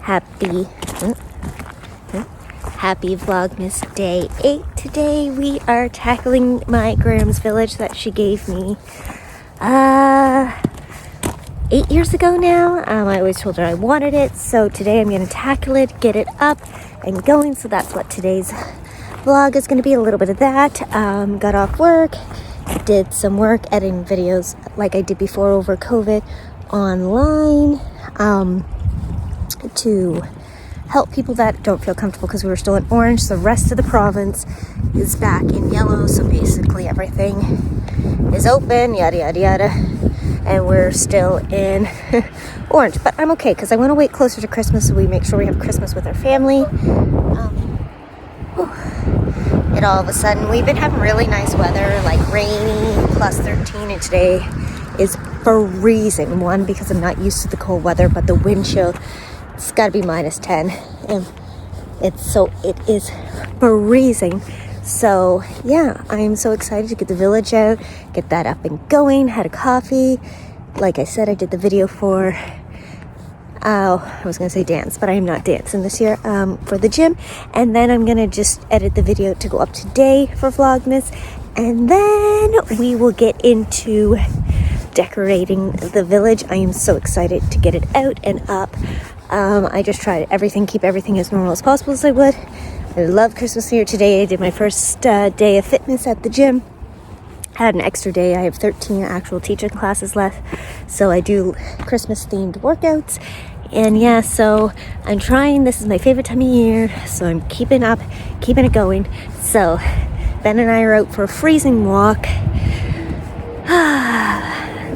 Happy Vlogmas Day 8. Today we are tackling my Graham's village that she gave me 8 years ago now. I always told her I wanted it, so today I'm going to tackle it, get it up and going. So that's what today's vlog is going to be, a little bit of that. Got off work, did some work editing videos like I did before over COVID online, to help people that don't feel comfortable because we were still in orange. The rest of the province is back in yellow, so basically everything is open, yada yada yada, and we're still in orange. But I'm okay because I want to wait closer to Christmas so we make sure we have Christmas with our family. And all of a sudden we've been having really nice weather, like rainy, plus 13, and today is freezing. One, because I'm not used to the cold weather, but the wind chill, it's got to be minus 10, and it is freezing. So yeah, I'm so excited to get the village out, get that up and going. Had a coffee. Like I said, I did the video for I was gonna say dance, but I am not dancing this year, for the gym. And then I'm gonna just edit the video to go up today for Vlogmas, and then we will get into decorating the village. I am so excited to get it out and up. I just tried everything, keep everything as normal as possible as I would. I love Christmas here. Today I did my first day of fitness at the gym. Had an extra day. I have 13 actual teaching classes left, so I do Christmas themed workouts. And yeah, so I'm trying. This is my favorite time of year, so I'm keeping it going. So Ben and I are out for a freezing walk.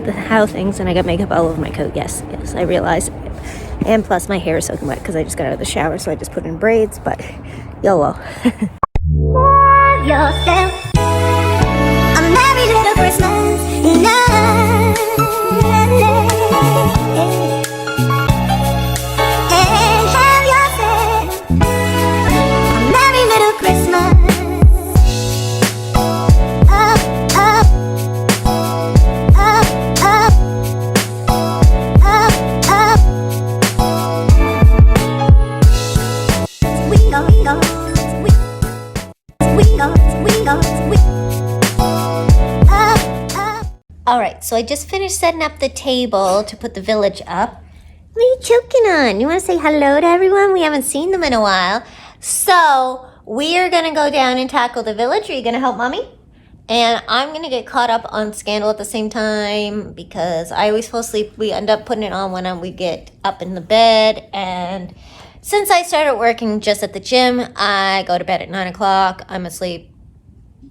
How things, and I got makeup all over my coat. Yes, I realize. And plus my hair is soaking wet because I just got out of the shower, so I just put in braids, but YOLO. Love yourself. A merry little Christmas night. And have yourself a merry little Christmas. Up, up, up, up, up, up. We go, we go, we go, we go, we. All right, so I just finished setting up the table to put the village up. What are you choking on? You want to say hello to everyone? We haven't seen them in a while. So we are going to go down and tackle the village. Are you going to help Mommy? And I'm going to get caught up on Scandal at the same time because I always fall asleep. We end up putting it on when we get up in the bed. And since I started working just at the gym, I go to bed at 9 o'clock. I'm asleep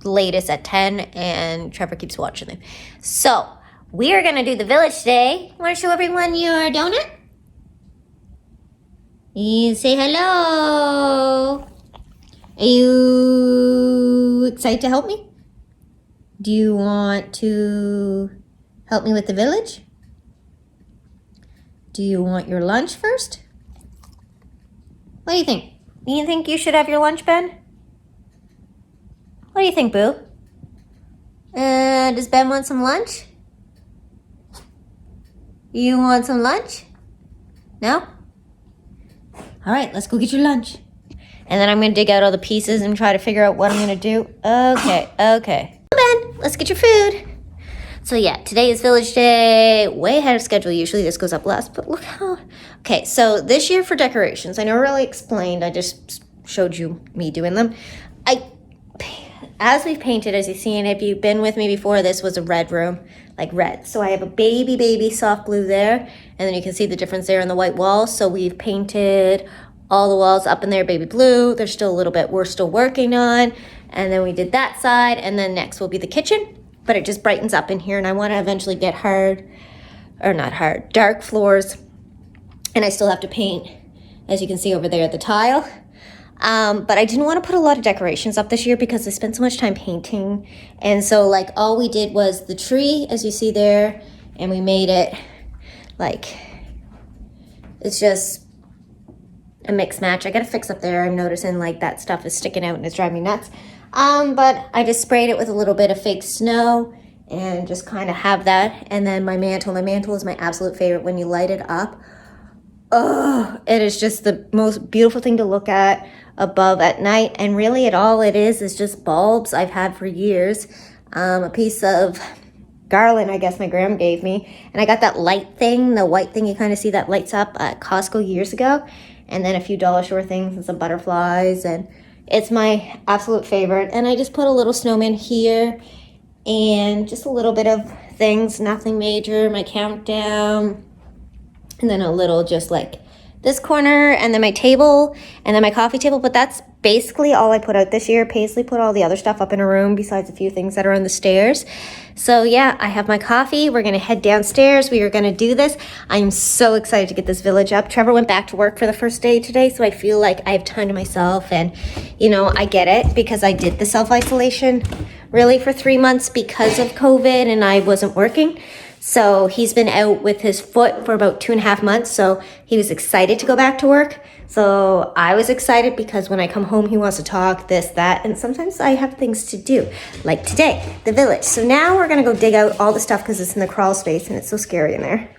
latest at 10, and Trevor keeps watching them. So we are going to do the village today. Want to show everyone your donut? You say hello. Are you excited to help me? Do you want to help me with the village? Do you want your lunch first? What do you think? Do you think you should have your lunch, Ben? What do you think, Boo? Does Ben want some lunch? You want some lunch? No? All right, let's go get your lunch. And then I'm going to dig out all the pieces and try to figure out what I'm going to do. Okay. Ben, let's get your food. So yeah, today is Village Day. Way ahead of schedule. Usually this goes up last, but look how... Okay, so this year for decorations, I never really explained. I just showed you me doing them. As we've painted, as you've seen, if you've been with me before, this was a red room, like red. So I have a baby soft blue there, and then you can see the difference there in the white walls. So we've painted all the walls up in there baby blue. There's still a little bit we're still working on. And then we did that side, and then next will be the kitchen. But it just brightens up in here, and I want to eventually get dark floors. And I still have to paint, as you can see over there, the tile. But I didn't want to put a lot of decorations up this year because I spent so much time painting. And so like all we did was the tree, as you see there, and we made it like, it's just a mix match. I got to fix up there. I'm noticing like that stuff is sticking out and it's driving me nuts. But I just sprayed it with a little bit of fake snow and just kind of have that. And then my mantle is my absolute favorite. When you light it up, Oh, it is just the most beautiful thing to look at above at night. And really all it is just bulbs I've had for years. A piece of garland, I guess my grandma gave me. And I got that light thing, the white thing you kind of see that lights up at Costco years ago. And then a few dollar store things and some butterflies. And it's my absolute favorite. And I just put a little snowman here and just a little bit of things, nothing major, my countdown. And then a little just like this corner, and then my table, and then my coffee table. But that's basically all I put out this year. Paisley put all the other stuff up in her room besides a few things that are on the stairs. So yeah, I have my coffee. We're gonna head downstairs. We are gonna do this. I'm so excited to get this village up. Trevor went back to work for the first day today, so I feel like I have time to myself. And you know, I get it because I did the self-isolation really for 3 months because of COVID and I wasn't working. So he's been out with his foot for about 2.5 months. So he was excited to go back to work. So I was excited because when I come home, he wants to talk, this, that. And sometimes I have things to do, like today, the village. So now we're going to go dig out all the stuff because it's in the crawl space and it's so scary in there.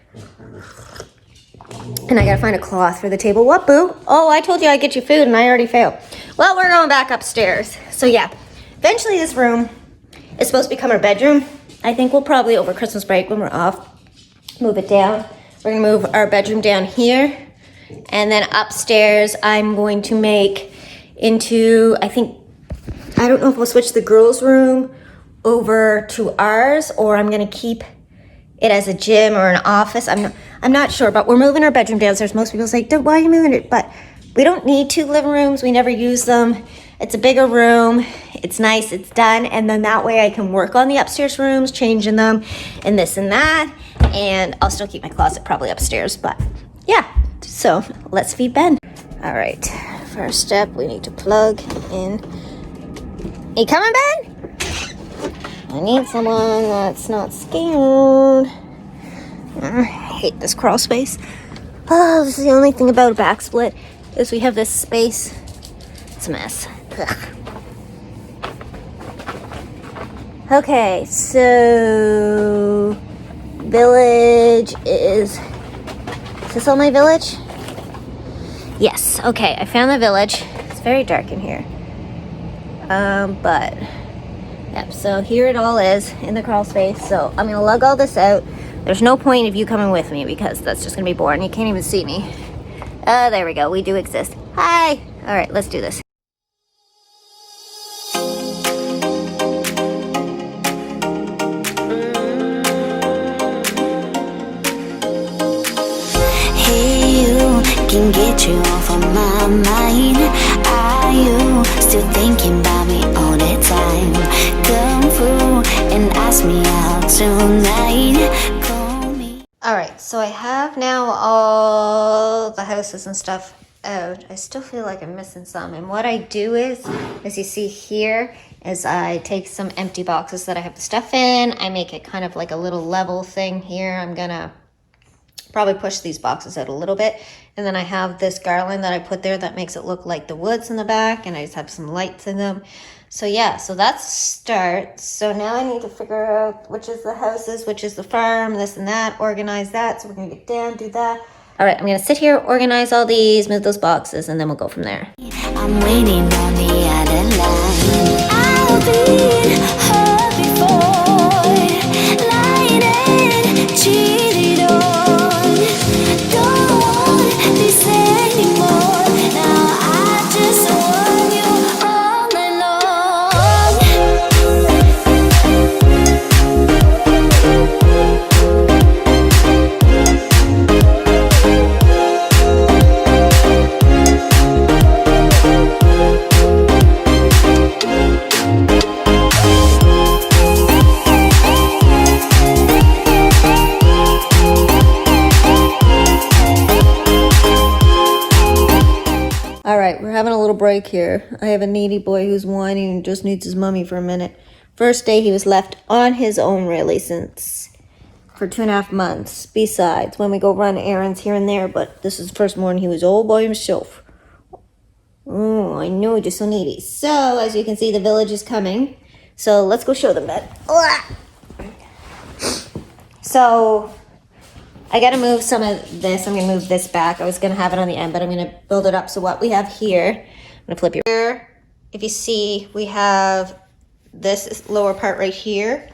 And I got to find a cloth for the table. What, boo? Oh, I told you I'd get you food and I already failed. Well, we're going back upstairs. So yeah, eventually this room is supposed to become our bedroom. I think we'll probably, over Christmas break when we're off, move it down. We're gonna move our bedroom down here. And then upstairs, I'm going to make into, I don't know if we'll switch the girls' room over to ours, or I'm gonna keep it as a gym or an office. I'm not sure, but we're moving our bedroom downstairs. Most people say, why are you moving it? But we don't need 2 living rooms. We never use them. It's a bigger room. It's nice. It's done. And then that way I can work on the upstairs rooms, changing them and this and that. And I'll still keep my closet probably upstairs. But yeah, so let's feed Ben. All right. First step, we need to plug in. Are you coming, Ben? I need someone that's not scared. I hate this crawl space. Oh, this is the only thing about a back split is we have this space. It's a mess. Ugh. Okay, so village is this all my village? Yes, okay, I found the village. It's very dark in here. But yep, so here it all is in the crawl space. So I'm gonna lug all this out. There's no point of you coming with me because that's just gonna be boring. You can't even see me. There we go, we do exist. Hi! All right, let's do this. Can get you off of my mind. Are you still thinking about me all the time? Come through and ask me out tonight. Call me. All right, so I have now all the houses and stuff out. I still feel like I'm missing some. And what I do is, as you see here, is I take some empty boxes that I have the stuff in. I make it kind of like a little level thing here. I'm gonna probably push these boxes out a little bit. And then I have this garland that I put there that makes it look like the woods in the back, and I just have some lights in them. So yeah, so that's a start. So now I need to figure out which is the houses, which is the farm, this and that, organize that. So we're gonna get down, do that. All right, I'm gonna sit here, organize all these, move those boxes, and then we'll go from there. I'm waiting on the other line. I've been hurt before, lied and cheated on. We're having a little break here. I have a needy boy who's whining and just needs his mommy for a minute. First day he was left on his own really since for 2.5 months. Besides, when we go run errands here and there, but this is the first morning he was all by himself. Oh, I know, you're so needy. So, as you can see, the village is coming. So, let's go show them that. So, I gotta move some of this. I'm gonna move this back. I was gonna have it on the end, but I'm gonna build it up. So what we have here, I'm gonna flip you here. If you see, we have this lower part right here.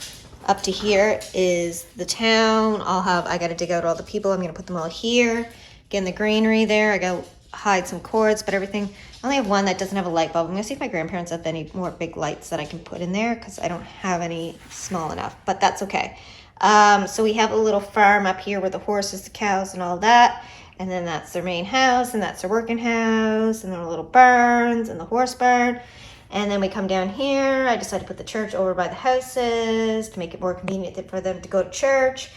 Up to here is the town. I gotta dig out all the people. I'm gonna put them all here. Again, the greenery there. I gotta hide some cords, but everything. I only have one that doesn't have a light bulb. I'm gonna see if my grandparents have any more big lights that I can put in there because I don't have any small enough, but that's okay. So we have a little farm up here with the horses, the cows, and all that. And then that's their main house, and that's their working house, and their little barns, and the horse barn. And then we come down here. I decided to put the church over by the houses to make it more convenient for them to go to church.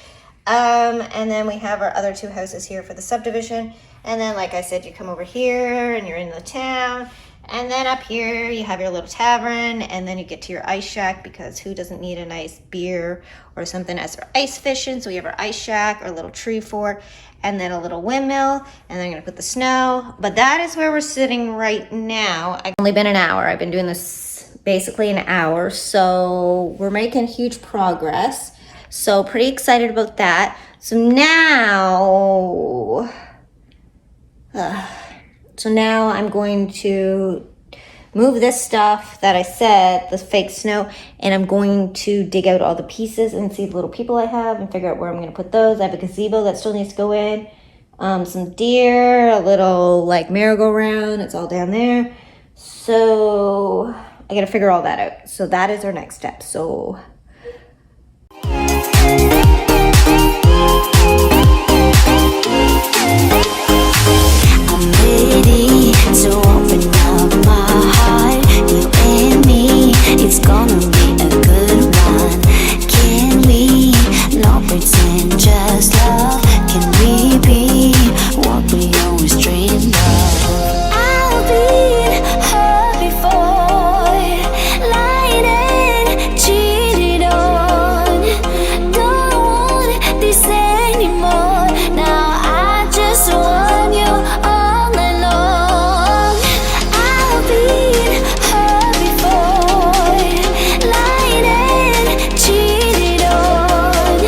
And then we have our other two houses here for the subdivision. And then, like I said, you come over here and you're in the town. And then up here you have your little tavern, and then you get to your ice shack, because who doesn't need a nice beer or something as for ice fishing? So we have our ice shack, our little tree fort, and then a little windmill, and then I'm gonna put the snow. But that is where we're sitting right now. I've only been an hour. I've been doing this basically an hour, so we're making huge progress. So pretty excited about that. So now I'm going to move this stuff that I said, the fake snow, and I'm going to dig out all the pieces and see the little people I have and figure out where I'm going to put those. I have a gazebo that still needs to go in, some deer, a little like merry-go-round, it's all down there. So I got to figure all that out. So that is our next step. So I'm ready to open up my heart. You and me, it's gonna be a good one. Can we not pretend, just love? Can we be what we always dreamed of? I've been hurt before, lied and cheated on. Don't want this anymore. Now I just want you all night long. I've been hurt before, lied and cheated on.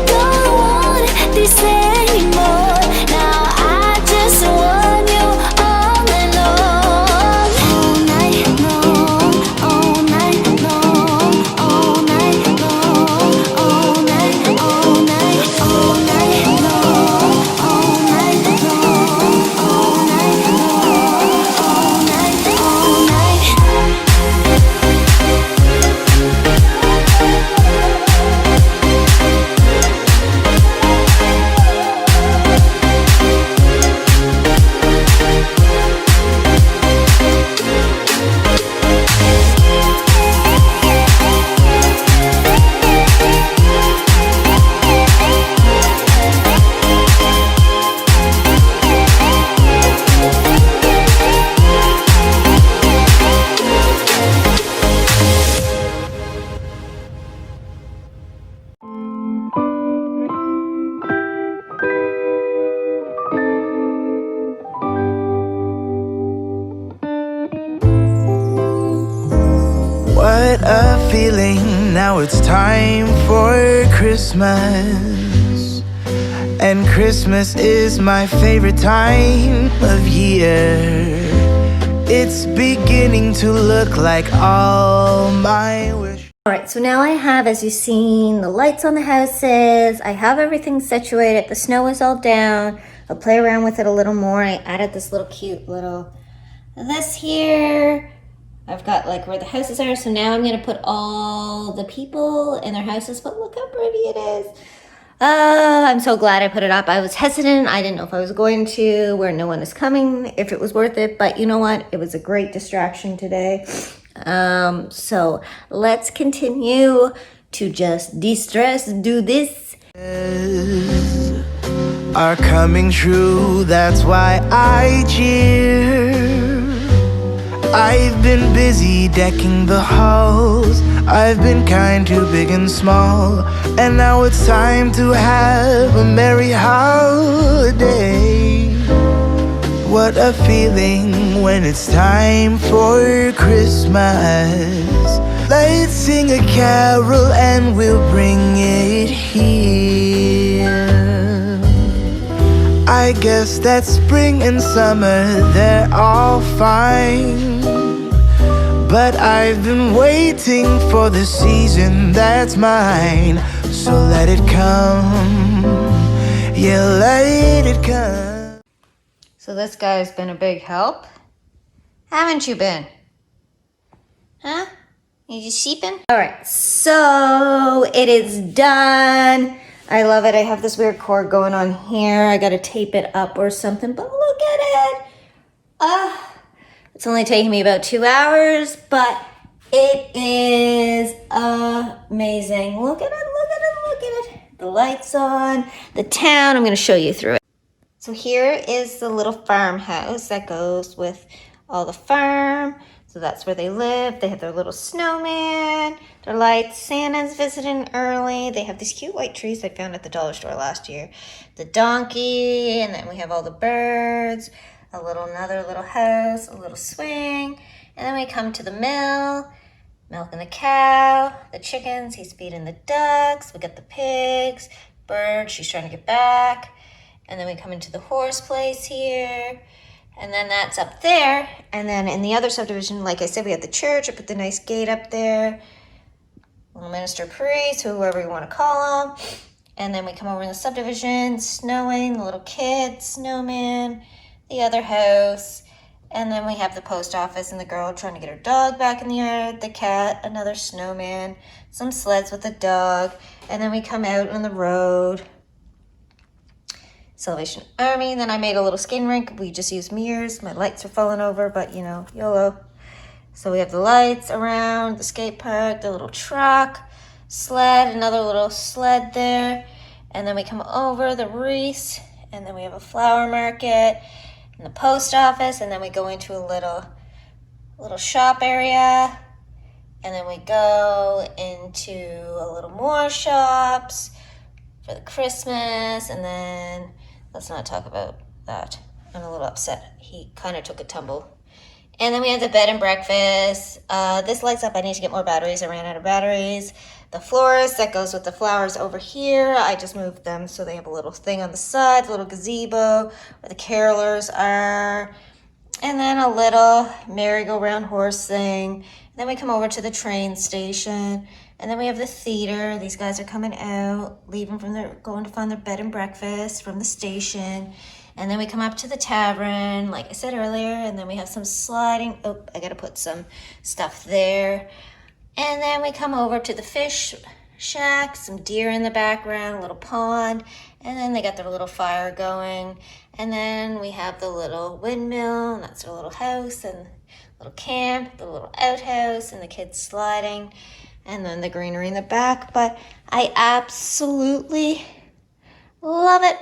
Don't want this anymore. Now I just want you all night long. All night long, all night long, all night long, all night, all night, all night long, all night long, all night long, all night, all night. What a feeling, now it's time for Christmas. And Christmas is my favorite time of year. It's beginning to look like all my wish. all right, so now I have, as you've seen, the lights on the houses. I have everything situated. The snow is all down. I'll play around with it a little more. I added this little cute little this here. I've got like where the houses are. So now I'm going to put all the people in their houses. But look how pretty it is. I'm so glad I put it up. I was hesitant. I didn't know if I was going to, where no one is coming, if it was worth it. But you know what? It was a great distraction today. So let's continue to just de-stress, do this. Are coming true, that's why I cheer. I've been busy decking the halls. I've been kind to big and small. And now it's time to have a merry holiday. What a feeling when it's time for Christmas. Let's sing a carol and we'll bring it here. I guess that spring and summer, they're all fine. But I've been waiting for the season that's mine. So let it come, yeah, let it come. So this guy's been a big help. Haven't you been? Huh? You just sheeping? All right, so it is done. I love it. I have this weird cord going on here. I gotta tape it up or something, but look at it. It's only taking me about 2 hours, but it is amazing. Look at it, look at it, look at it. The lights on, the town. I'm gonna show you through it. So here is the little farmhouse that goes with all the farm. So that's where they live. They have their little snowman, their lights. Santa's visiting early. They have these cute white trees I found at the dollar store last year. The donkey, and then we have all the birds, another little house, a little swing. And then we come to the mill, milking the cow, the chickens, he's feeding the ducks. We got the pigs, bird, she's trying to get back. And then we come into the horse place here. And then that's up there. And then in the other subdivision, like I said, we have the church. I put the nice gate up there. Little minister priest, whoever you want to call them. And then we come over in the subdivision, snowing, the little kid, snowman, the other house. And then we have the post office and the girl trying to get her dog back in the yard, the cat, another snowman, some sleds with the dog. And then we come out on the road. Salvation Army. Then I made a little skating rink. We just used mirrors. My lights are falling over, but you know, YOLO. So we have the lights around the skate park, the little truck, sled, another little sled there. And then we come over the wreaths, and then we have a flower market and the post office, and then we go into a little shop area. And then we go into a little more shops for the Christmas, and then let's not talk about that. I'm a little upset. He kind of took a tumble. And then we have the bed and breakfast. This lights up. I need to get more batteries. I ran out of batteries. The florist that goes with the flowers over here, I just moved them so they have a little thing on the side, a little gazebo where the carolers are. And then a little merry-go-round horse thing. And then we come over to the train station. And then we have the theater. These guys are coming out, going to find their bed and breakfast from the station. And then we come up to the tavern, like I said earlier. And then we have some sliding. Oh, I got to put some stuff there. And then we come over to the fish shack, some deer in the background, a little pond. And then they got their little fire going. And then we have the little windmill, and that's their little house, and little camp, the little outhouse, and the kids sliding. And then the greenery in the back, but I absolutely love it.